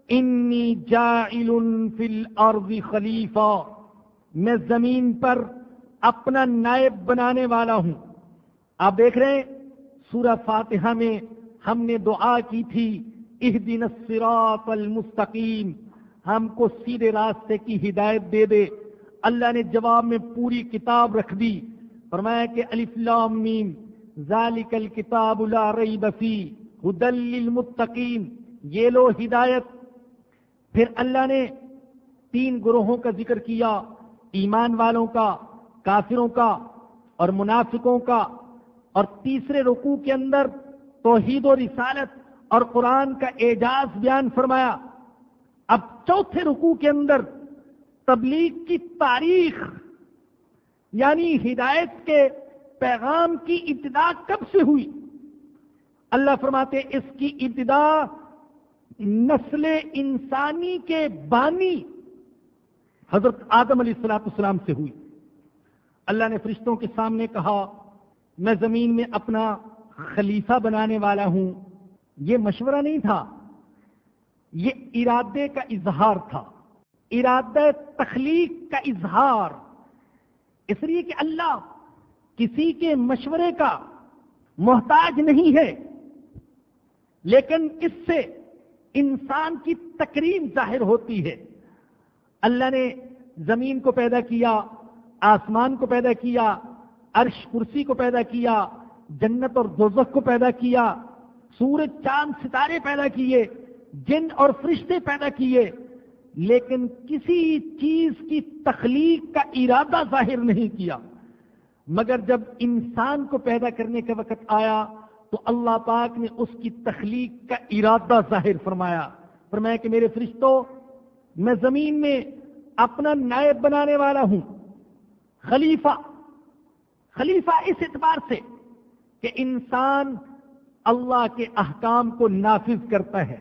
انی جاعل فی الارض خلیفہ، میں زمین پر اپنا نائب بنانے والا ہوں۔ آپ دیکھ رہے ہیں سورہ فاتحہ میں ہم نے دعا کی تھی اہدنا الصراط المستقیم، ہم کو سیدھے راستے کی ہدایت دے دے۔ اللہ نے جواب میں پوری کتاب رکھ دی، فرمایا کہ الف لام میم ذالک الکتاب لا ریب فیہ ھدی للمتقین، یہ لو ہدایت۔ پھر اللہ نے 3 گروہوں کا ذکر کیا، ایمان والوں کا، کافروں کا اور منافقوں کا، اور تیسرے رکوع کے اندر توحید و رسالت اور قرآن کا اعجاز بیان فرمایا. اب چوتھے رکوع کے اندر تبلیغ کی تاریخ، یعنی ہدایت کے پیغام کی ابتدا کب سے ہوئی؟ اللہ فرماتے اس کی ابتدا نسل انسانی کے بانی حضرت آدم علیہ السلام سے ہوئی. اللہ نے فرشتوں کے سامنے کہا میں زمین میں اپنا خلیفہ بنانے والا ہوں. یہ مشورہ نہیں تھا، یہ ارادے کا اظہار تھا، ارادہ تخلیق کا اظہار. اس لیے کہ اللہ کسی کے مشورے کا محتاج نہیں ہے، لیکن اس سے انسان کی تکریم ظاہر ہوتی ہے. اللہ نے زمین کو پیدا کیا، آسمان کو پیدا کیا، عرش کرسی کو پیدا کیا، جنت اور دوزخ کو پیدا کیا، سورج چاند ستارے پیدا کیے، جن اور فرشتے پیدا کیے، لیکن کسی چیز کی تخلیق کا ارادہ ظاہر نہیں کیا. مگر جب انسان کو پیدا کرنے کا وقت آیا تو اللہ پاک نے اس کی تخلیق کا ارادہ ظاہر فرمایا. فرمایا کہ میرے فرشتوں، میں زمین میں اپنا نائب بنانے والا ہوں، خلیفہ. خلیفہ اس اعتبار سے کہ انسان اللہ کے احکام کو نافذ کرتا ہے.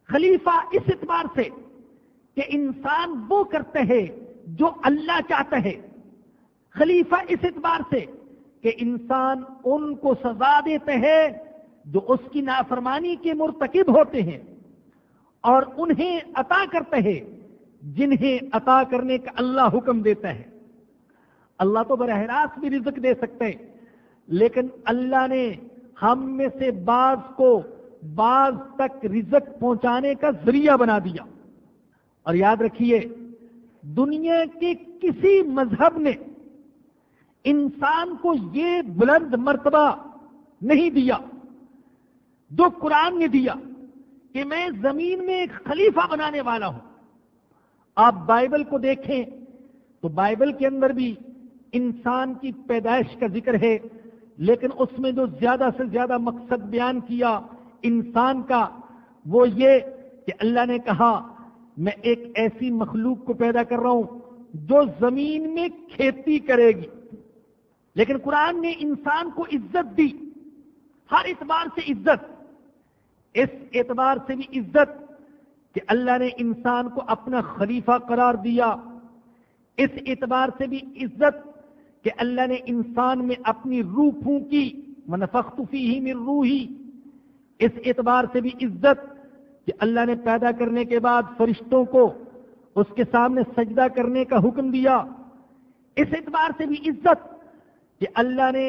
خلیفہ اس اعتبار سے کہ انسان وہ کرتا ہے جو اللہ چاہتا ہے. خلیفہ اس اعتبار سے کہ انسان ان کو سزا دیتے ہیں جو اس کی نافرمانی کے مرتکب ہوتے ہیں، اور انہیں عطا کرتے ہیں جنہیں عطا کرنے کا اللہ حکم دیتا ہے. اللہ تو براہ راست بھی رزق دے سکتے ہیں، لیکن اللہ نے ہم میں سے بعض کو بعض تک رزق پہنچانے کا ذریعہ بنا دیا. اور یاد رکھیے، دنیا کے کسی مذہب نے انسان کو یہ بلند مرتبہ نہیں دیا جو قرآن نے دیا کہ میں زمین میں ایک خلیفہ بنانے والا ہوں. آپ بائبل کو دیکھیں تو بائبل کے اندر بھی انسان کی پیدائش کا ذکر ہے، لیکن اس میں جو زیادہ سے زیادہ مقصد بیان کیا انسان کا وہ یہ کہ اللہ نے کہا میں ایک ایسی مخلوق کو پیدا کر رہا ہوں جو زمین میں کھیتی کرے گی. لیکن قرآن نے انسان کو عزت دی، ہر اعتبار سے عزت. اس اعتبار سے بھی عزت کہ اللہ نے انسان کو اپنا خلیفہ قرار دیا. اس اعتبار سے بھی عزت کہ اللہ نے انسان میں اپنی روح پھونکی، وَنَفَخْتُ فِيهِ مِن روحی. اس اعتبار سے بھی عزت کہ اللہ نے پیدا کرنے کے بعد فرشتوں کو اس کے سامنے سجدہ کرنے کا حکم دیا. اس اعتبار سے بھی عزت کہ اللہ نے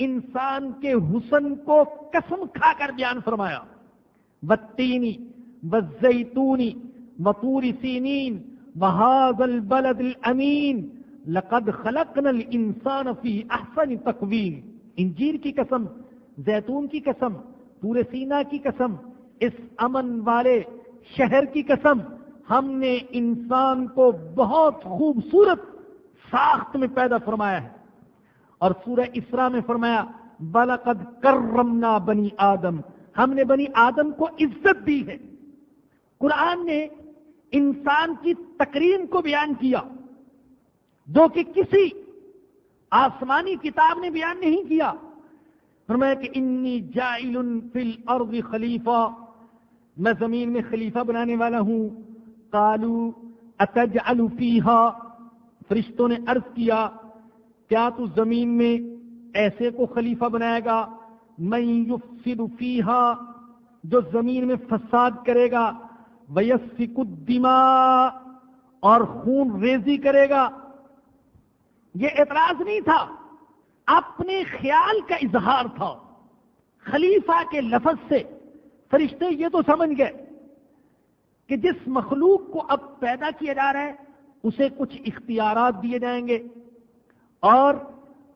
انسان کے حسن کو قسم کھا کر بیان فرمایا. وَالتِّينِ وَالزَّيْتُونِ وَطُورِ سِينِينَ وَهَذَا الْبَلَدِ الْأَمِينِ لَقَدْ خَلَقْنَا الْإِنسَانَ فِي أَحْسَنِ تَقْوِيمٍ. انجیر کی قسم، زیتون کی قسم، طور سینا کی قسم، اس امن والے شہر کی قسم، ہم نے انسان کو بہت خوبصورت ساخت میں پیدا فرمایا ہے. اور سورہ اسراء میں فرمایا وَلَقَدْ كَرَّمْنَا بَنِي آدم، ہم نے بنی آدم کو عزت دی ہے. قرآن نے انسان کی تکریم کو بیان کیا جو کہ کسی آسمانی کتاب نے بیان نہیں کیا. فرمایا کہ انی جاعل فی الارض خلیفہ، میں زمین میں خلیفہ بنانے والا ہوں. قالوا اتجعل فیہا، فرشتوں نے عرض کیا کیا تو زمین میں ایسے کو خلیفہ بنائے گا من یفسد فیہا، جو زمین میں فساد کرے گا، ویسفک الدماء، اور خون ریزی کرے گا. یہ اعتراض نہیں تھا، اپنے خیال کا اظہار تھا. خلیفہ کے لفظ سے فرشتے یہ تو سمجھ گئے کہ جس مخلوق کو اب پیدا کیا جا رہا ہے اسے کچھ اختیارات دیے جائیں گے، اور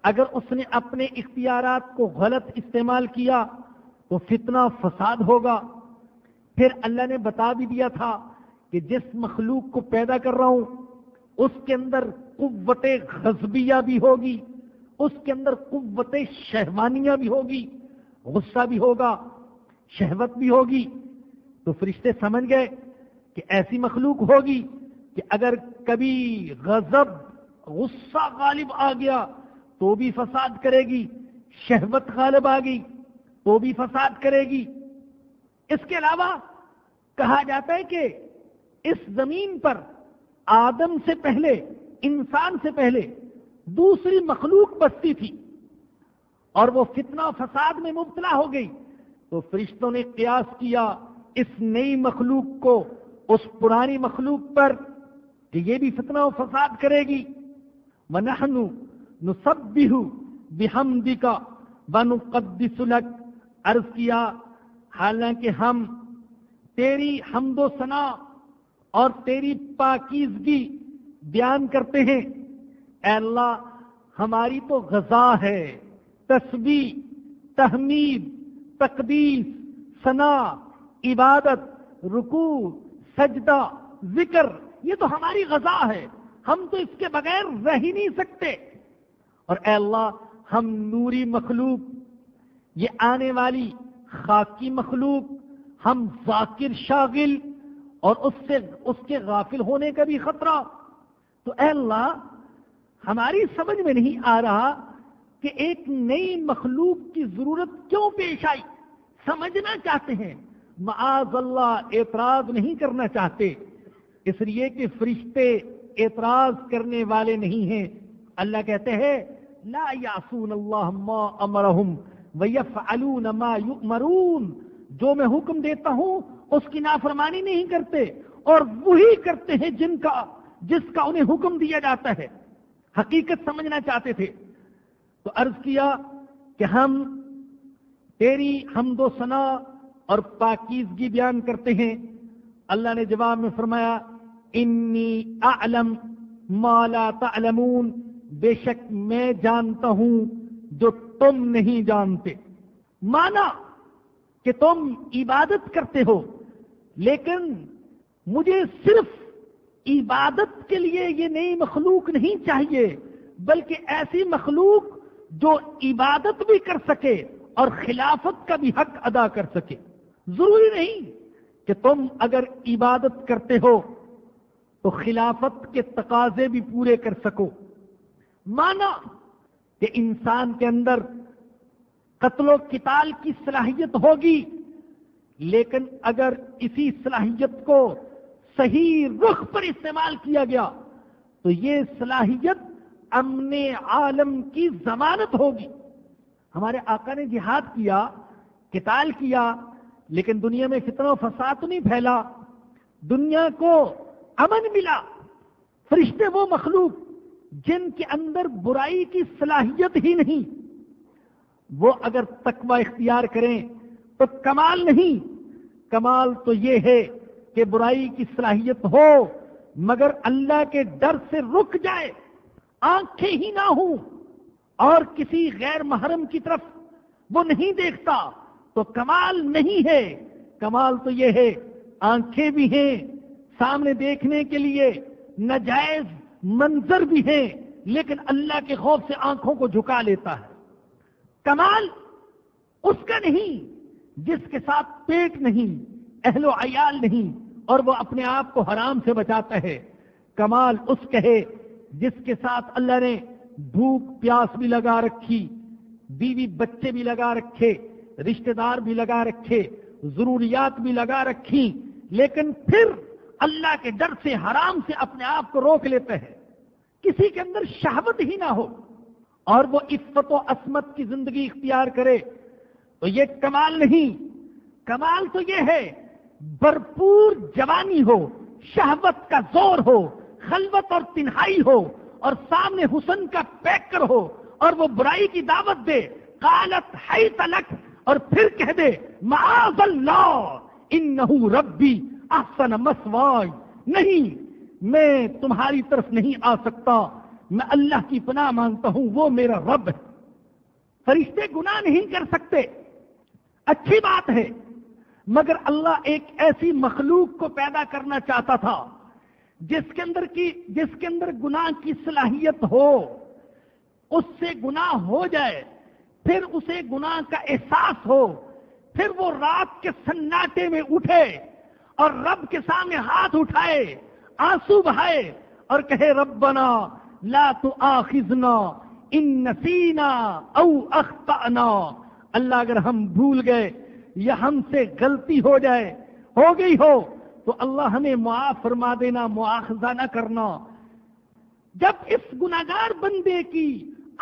اگر اس نے اپنے اختیارات کو غلط استعمال کیا تو فتنہ فساد ہوگا. پھر اللہ نے بتا بھی دیا تھا کہ جس مخلوق کو پیدا کر رہا ہوں اس کے اندر قوت غضبیہ بھی ہوگی، اس کے اندر قوت شہوانیہ بھی ہوگی، غصہ بھی ہوگا، شہوت بھی ہوگی. تو فرشتے سمجھ گئے کہ ایسی مخلوق ہوگی کہ اگر کبھی غضب، غصہ غالب آ گیا تو بھی فساد کرے گی، شہوت غالب آ گئی تو بھی فساد کرے گی. اس کے علاوہ کہا جاتا ہے کہ اس زمین پر آدم سے پہلے، انسان سے پہلے دوسری مخلوق بستی تھی اور وہ فتنہ و فساد میں مبتلا ہو گئی. تو فرشتوں نے قیاس کیا اس نئی مخلوق کو اس پرانی مخلوق پر کہ یہ بھی فتنہ و فساد کرے گی. وَنَحْنُ نُسَبِّحُ بِحَمْدِكَ وَنُقَدِّسُ لَكَ، عرض کیا حالانکہ ہم تیری حمد و ثنا اور تیری پاکیزگی بیان کرتے ہیں. اے اللہ، ہماری تو غذا ہے، تسبیح، تحمید، تقدیس، ثنا، عبادت، رکوع، سجدہ، ذکر، یہ تو ہماری غذا ہے، ہم تو اس کے بغیر رہ ہی نہیں سکتے. اور اے اللہ، ہم نوری مخلوق، یہ آنے والی خاکی مخلوق، ہم ذاکر شاغل اور اس کے غافل ہونے کا بھی خطرہ. تو اے اللہ، ہماری سمجھ میں نہیں آ رہا کہ ایک نئی مخلوق کی ضرورت کیوں پیش آئی. سمجھنا چاہتے ہیں، معاذ اللہ اعتراض نہیں کرنا چاہتے، اس لیے کہ فرشتے اعتراض کرنے والے نہیں ہیں. اللہ کہتے ہیں لا یعصون اللہ ما امرہم ویفعلون ما یؤمرون، جو میں حکم دیتا ہوں اس کی نافرمانی نہیں کرتے اور وہی کرتے ہیں جس کا انہیں حکم دیا جاتا ہے. حقیقت سمجھنا چاہتے تھے. تو عرض کیا کہ ہم تیری حمد و ثنا اور پاکیزگی بیان کرتے ہیں. اللہ نے جواب میں فرمایا انی اعلم ما لا تعلمون، بے شک میں جانتا ہوں جو تم نہیں جانتے. مانا کہ تم عبادت کرتے ہو، لیکن مجھے صرف عبادت کے لیے یہ نئی مخلوق نہیں چاہیے، بلکہ ایسی مخلوق جو عبادت بھی کر سکے اور خلافت کا بھی حق ادا کر سکے. ضروری نہیں کہ تم اگر عبادت کرتے ہو تو خلافت کے تقاضے بھی پورے کر سکو. مانا کہ انسان کے اندر قتل و قتال کی صلاحیت ہوگی، لیکن اگر اسی صلاحیت کو صحیح رخ پر استعمال کیا گیا تو یہ صلاحیت امن عالم کی ضمانت ہوگی. ہمارے آقا نے جہاد کیا، قتال کیا، لیکن دنیا میں فتنہ و فساد نہیں پھیلا، دنیا کو امن ملا. فرشتے وہ مخلوق جن کے اندر برائی کی صلاحیت ہی نہیں، وہ اگر تقوی اختیار کریں تو کمال نہیں، کمال تو یہ ہے کہ برائی کی صلاحیت ہو مگر اللہ کے ڈر سے رک جائے، آنکھیں ہی نہ ہوں اور کسی غیر محرم کی طرف وہ نہیں دیکھتا، تو کمال نہیں ہے. کمال تو یہ ہے آنکھیں بھی ہیں سامنے دیکھنے کے لیے، ناجائز منظر بھی ہیں، لیکن اللہ کے خوف سے آنکھوں کو جھکا لیتا ہے. کمال اس کا نہیں جس کے ساتھ پیٹ نہیں، اہل و عیال نہیں اور وہ اپنے آپ کو حرام سے بچاتا ہے. کمال اس کا ہے جس کے ساتھ اللہ نے بھوک پیاس بھی لگا رکھی، بیوی بچے بھی لگا رکھے، رشتہ دار بھی لگا رکھے، ضروریات بھی لگا رکھی، لیکن پھر اللہ کے ڈر سے حرام سے اپنے آپ کو روک لیتے ہیں. کسی کے اندر شہوت ہی نہ ہو اور وہ عفت و عصمت کی زندگی اختیار کرے تو یہ کمال نہیں. کمال تو یہ ہے بھرپور جوانی ہو، شہوت کا زور ہو، خلوت اور تنہائی ہو اور سامنے حسن کا پیکر ہو اور وہ برائی کی دعوت دے، قالت حیت لک، اور پھر کہہ دے معاذ اللہ انہ ربی احسن مثوائی، نہیں میں تمہاری طرف نہیں آ سکتا، میں اللہ کی پناہ مانگتا ہوں، وہ میرا رب ہے. فرشتے گناہ نہیں کر سکتے، اچھی بات ہے، مگر اللہ ایک ایسی مخلوق کو پیدا کرنا چاہتا تھا جس کے اندر گناہ کی صلاحیت ہو، اس سے گناہ ہو جائے، پھر اسے گناہ کا احساس ہو، پھر وہ رات کے سناٹے میں اٹھے اور رب کے سامنے ہاتھ اٹھائے، آنسو بہائے اور کہے ربنا لا تؤاخذنا ان نسینا او اخطأنا، اللہ اگر ہم بھول گئے یا ہم سے غلطی ہو جائے، ہو گئی ہو تو اللہ ہمیں معاف فرما دینا، مؤاخذہ نہ کرنا۔ جب اس گناہگار بندے کی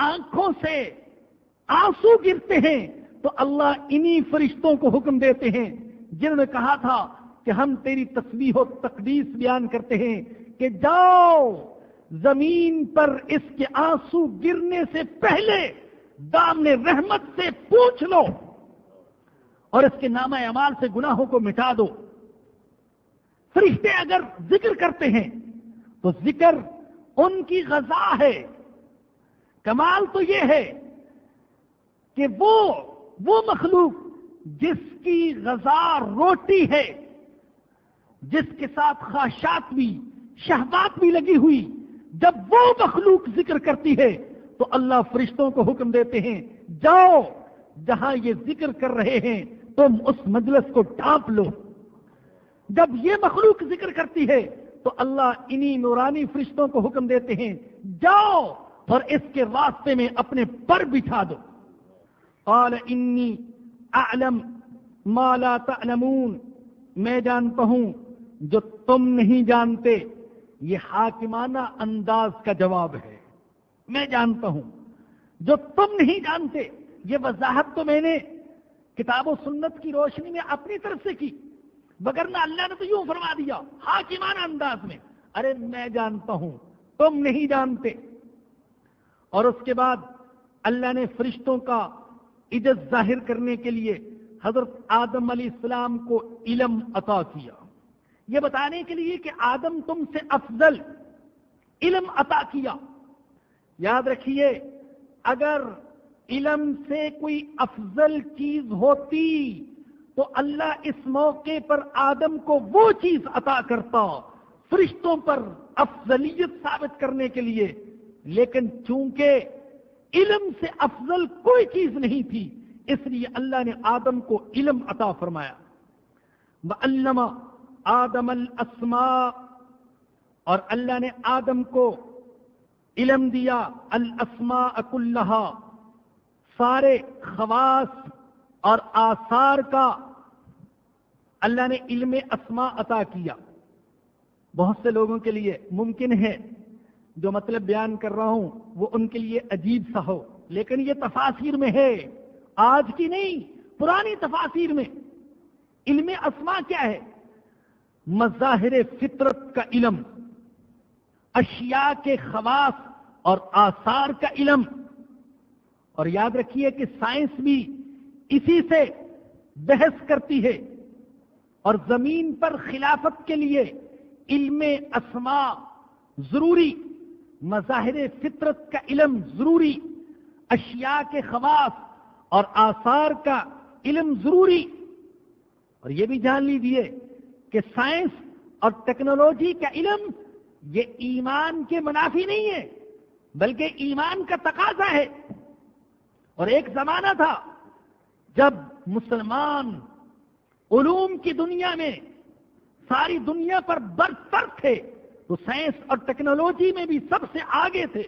آنکھوں سے آنسو گرتے ہیں تو اللہ انہی فرشتوں کو حکم دیتے ہیں جنہوں نے کہا تھا کہ ہم تیری تسبیح و تقدیس بیان کرتے ہیں کہ جاؤ زمین پر اس کے آنسو گرنے سے پہلے دامن رحمت سے پوچھ لو اور اس کے نامہ اعمال سے گناہوں کو مٹا دو۔ فرشتے اگر ذکر کرتے ہیں تو ذکر ان کی غذا ہے۔ کمال تو یہ ہے کہ وہ مخلوق جس کی غذا روٹی ہے، جس کے ساتھ خواہشات بھی شہوات بھی لگی ہوئی، جب وہ مخلوق ذکر کرتی ہے تو اللہ فرشتوں کو حکم دیتے ہیں جاؤ جہاں یہ ذکر کر رہے ہیں تم اس مجلس کو ڈھانپ لو۔ جب یہ مخلوق ذکر کرتی ہے تو اللہ انہی نورانی فرشتوں کو حکم دیتے ہیں جاؤ اور اس کے راستے میں اپنے پر بچھا دو۔ قال انی اعلم ما لا تعلمون، میں جانتا ہوں جو تم نہیں جانتے۔ یہ حاکمانہ انداز کا جواب ہے، میں جانتا ہوں جو تم نہیں جانتے۔ یہ وضاحت تو میں نے کتاب و سنت کی روشنی میں اپنی طرف سے کی، وگرنہ اللہ نے تو یوں فرما دیا حاکمانہ انداز میں، ارے میں جانتا ہوں تم نہیں جانتے۔ اور اس کے بعد اللہ نے فرشتوں کا عزت ظاہر کرنے کے لیے حضرت آدم علیہ السلام کو علم عطا کیا، یہ بتانے کے لیے کہ آدم تم سے افضل، علم عطا کیا۔ یاد رکھیے اگر علم سے کوئی افضل چیز ہوتی تو اللہ اس موقع پر آدم کو وہ چیز عطا کرتا فرشتوں پر افضلیت ثابت کرنے کے لیے، لیکن چونکہ علم سے افضل کوئی چیز نہیں تھی اس لیے اللہ نے آدم کو علم عطا فرمایا۔ وَعَلَّمَ آدم الاسماء، اور اللہ نے آدم کو علم دیا الاسماء کلہا، سارے خواص اور آثار کا اللہ نے علم اسماء عطا کیا۔ بہت سے لوگوں کے لیے ممکن ہے جو مطلب بیان کر رہا ہوں وہ ان کے لیے عجیب سا ہو، لیکن یہ تفاسیر میں ہے، آج کی نہیں پرانی تفاسیر میں۔ علم اسماء کیا ہے؟ مظاہر فطرت کا علم، اشیاء کے خواص اور آثار کا علم۔ اور یاد رکھیے کہ سائنس بھی اسی سے بحث کرتی ہے، اور زمین پر خلافت کے لیے علم اسماء ضروری، مظاہر فطرت کا علم ضروری، اشیاء کے خواص اور آثار کا علم ضروری۔ اور یہ بھی جان لیجیے کہ سائنس اور ٹیکنالوجی کا علم یہ ایمان کے منافی نہیں ہے بلکہ ایمان کا تقاضا ہے۔ اور ایک زمانہ تھا جب مسلمان علوم کی دنیا میں ساری دنیا پر برتر تھے تو سائنس اور ٹیکنالوجی میں بھی سب سے آگے تھے۔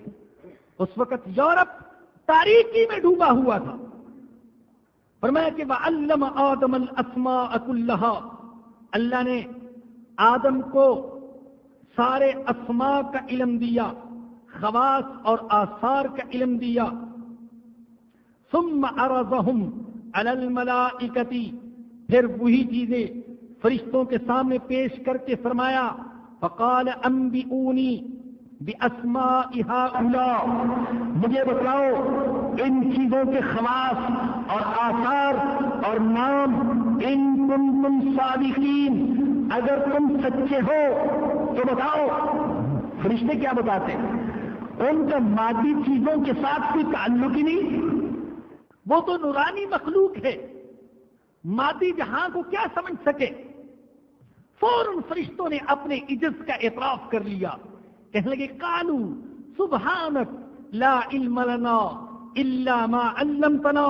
اس وقت یورپ تاریکی میں ڈوبا ہوا تھا۔ فرمایا کہ وَعَلَّمَ آدَمَ الْأَسْمَاءَ كُلَّهَا، اللہ نے آدم کو سارے اسماء کا علم دیا، خواص اور آثار کا علم دیا۔ ثم عرضهم على الملائكة، پھر وہی چیزیں فرشتوں کے سامنے پیش کر کے فرمایا فقال انبئونی باسماء هؤلاء، مجھے بتلاؤ ان چیزوں کے خواص اور آثار اور نام، ان کنتم صادقین، اگر تم سچے ہو تو بتاؤ۔ فرشتے کیا بتاتے؟ ان کا مادی چیزوں کے ساتھ کوئی تعلق ہی نہیں، وہ تو نورانی مخلوق ہے، مادی جہاں کو کیا سمجھ سکے۔ فوراً فرشتوں نے اپنے عجز کا اعتراف کر لیا، کہنے لگے قالوا سبحانک لا علم لنا الا ما علمتنا،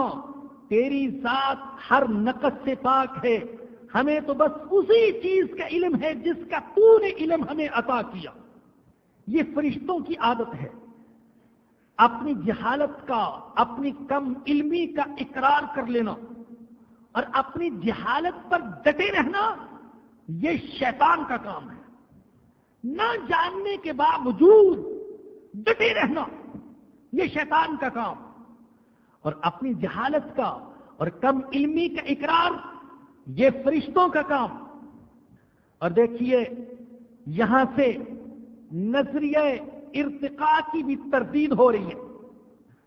تیری ذات ہر نقص سے پاک ہے، ہمیں تو بس اسی چیز کا علم ہے جس کا تو نے علم ہمیں عطا کیا۔ یہ فرشتوں کی عادت ہے، اپنی جہالت کا، اپنی کم علمی کا اقرار کر لینا اور اپنی جہالت پر ڈٹے رہنا، یہ شیطان کا کام ہے۔ نہ جاننے کے باوجود ڈٹے رہنا، یہ شیطان کا کام، اور اپنی جہالت کا اور کم علمی کا اقرار، یہ فرشتوں کا کام۔ اور دیکھیے یہاں سے نظریہ ارتقاء کی بھی تردید ہو رہی ہے۔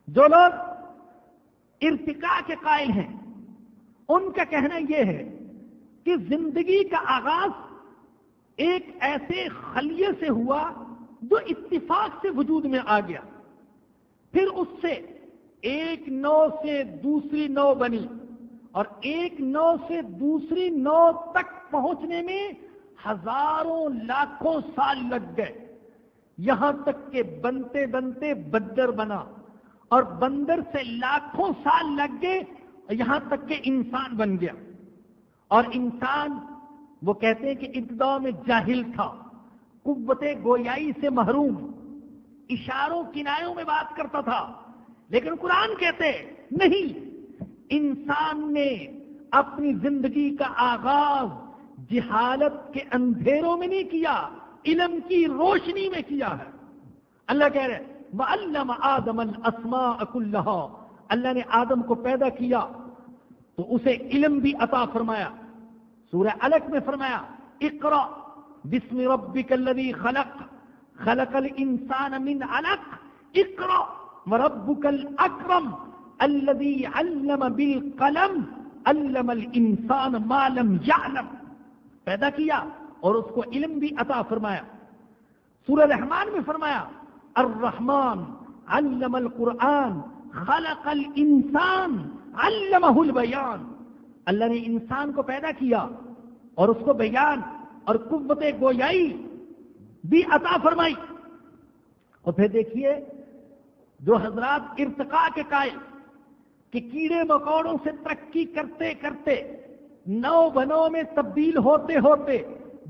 جو لوگ ارتقاء کے قائل ہیں ان کا کہنا یہ ہے کہ زندگی کا آغاز ایک ایسے خلیے سے ہوا جو اتفاق سے وجود میں آ گیا، پھر اس سے ایک نو سے دوسری نو بنی، اور ایک نو سے دوسری نو تک پہنچنے میں ہزاروں لاکھوں سال لگ گئے، یہاں تک کہ بنتے بنتے بندر بنا، اور بندر سے لاکھوں سال لگ گئے یہاں تک کہ انسان بن گیا۔ اور انسان، وہ کہتے ہیں کہ ابتدا میں جاہل تھا، قوت گویائی سے محروم، اشاروں کنایوں میں بات کرتا تھا، لیکن قرآن کہتے نہیں، انسان نے اپنی زندگی کا آغاز جہالت کے اندھیروں میں نہیں کیا، علم کی روشنی میں کیا ہے۔ اللہ کہہ رہے وَعَلَّمَ آدَمَ الْأَسْمَاءَ كُلَّهَا، اللہ نے آدم کو پیدا کیا تو اسے علم بھی عطا فرمایا۔ سورہ علق میں فرمایا اقرأ بسم ربک الذی خلق خلق الانسان من علق اقرأ وربک الاکرم الذی علم بالقلم علم الانسان ما لم یعلم، پیدا کیا اور اس کو علم بھی عطا فرمایا۔ سورہ رحمان میں فرمایا الرحمن علم القرآن خلق الانسان علمہ البیان، اللہ نے انسان کو پیدا کیا اور اس کو بیان اور قوت گویائی بھی عطا فرمائی۔ اور پھر دیکھیے جو حضرات ارتقاء کے قائل کہ کیڑے مکوڑوں سے ترقی کرتے کرتے نو بنو میں تبدیل ہوتے ہوتے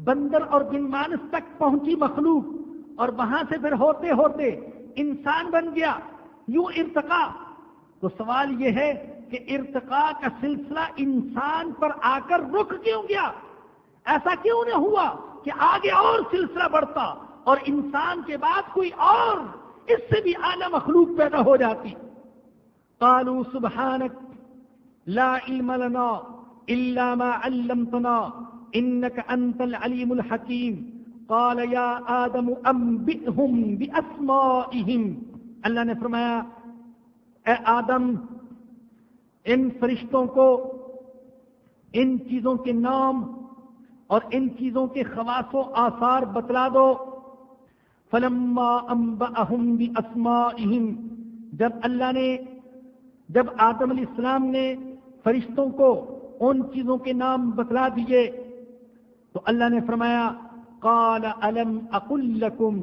بندر اور جنمانس تک پہنچی مخلوق، اور وہاں سے پھر ہوتے ہوتے انسان بن گیا، یوں ارتقاء۔ تو سوال یہ ہے کہ ارتقاء کا سلسلہ انسان پر آ کر رک کیوں گیا؟ ایسا کیوں نہ ہوا کہ آگے اور سلسلہ بڑھتا اور انسان کے بعد کوئی اور اس سے بھی اعلیٰ مخلوق پیدا ہو جاتی؟ قالوا سبحانک لا علم لنا الا ما علمتنا انک انت العلیم الحکیم قال یا آدم انبئہم باسمائہم، اللہ نے فرمایا اے آدم ان فرشتوں کو ان چیزوں کے نام اور ان چیزوں کے خواص و آثار بتلا دو۔ فلما انبأہم باسمائہم، جب آدم علیہ السلام نے فرشتوں کو ان چیزوں کے نام بتلا دیے تو اللہ نے فرمایا قال الم اقل لکم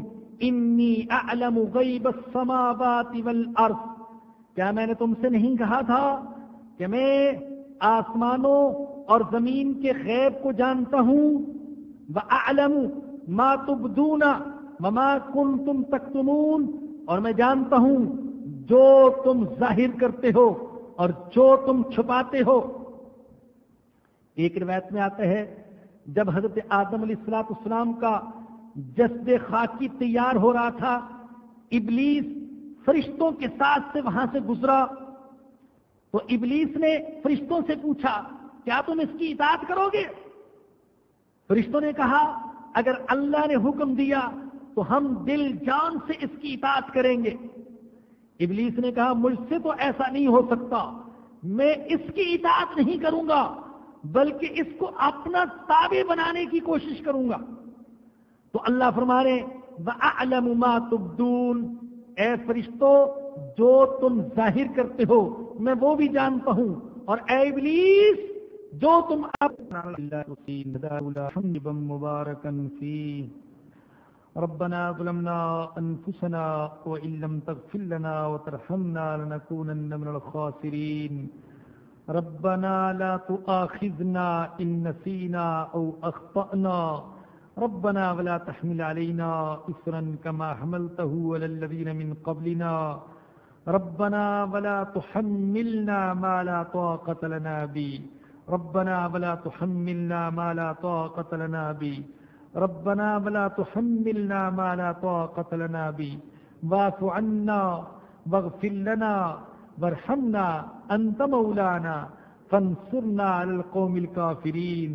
انی اعلم غیب السماوات والارض، کیا میں نے تم سے نہیں کہا تھا کہ میں آسمانوں اور زمین کے غیب کو جانتا ہوں؟ وَأَعْلَمُ مَا تُبْدُونَ وَمَا كُنْتُمْ تَكْتُمُونَ، اور میں جانتا ہوں جو تم ظاہر کرتے ہو اور جو تم چھپاتے ہو۔ ایک روایت میں آتا ہے جب حضرت آدم علیہ السلام کا جسد خاکی تیار ہو رہا تھا، ابلیس فرشتوں کے ساتھ سے وہاں سے گزرا تو ابلیس نے فرشتوں سے پوچھا کیا تم اس کی اطاعت کرو گے؟ فرشتوں نے کہا اگر اللہ نے حکم دیا تو ہم دل جان سے اس کی اطاعت کریں گے۔ ابلیس نے کہا مجھ سے تو ایسا نہیں ہو سکتا، میں اس کی اطاعت نہیں کروں گا بلکہ اس کو اپنا تابع بنانے کی کوشش کروں گا۔ تو اللہ فرما رہے وَأَعْلَمُ مَا تُبْدُونَ، اے فرشتوں جو تم ظاہر کرتے ہو میں وہ بھی جانتا ہوں، اور اے ابلیس جو تم مبارکا فیہ ربنا ظلمنا أنفسنا وإن لم تغفر لنا وترحمنا لنكونن من الخاسرين ربنا لا تؤاخذنا إن نسينا أو أخطأنا ربنا ولا تحمل علينا إصرا كما حملته على الذين من قبلنا ربنا ولا تحملنا ما لا طاقة لنا به ربنا ولا تحملنا ما لا طاقة لنا به ربنا ولا تحملنا ما لا طاقة لنا به واعف عنا واغفر لنا وارحمنا أنت مولانا فانصرنا على القوم الكافرين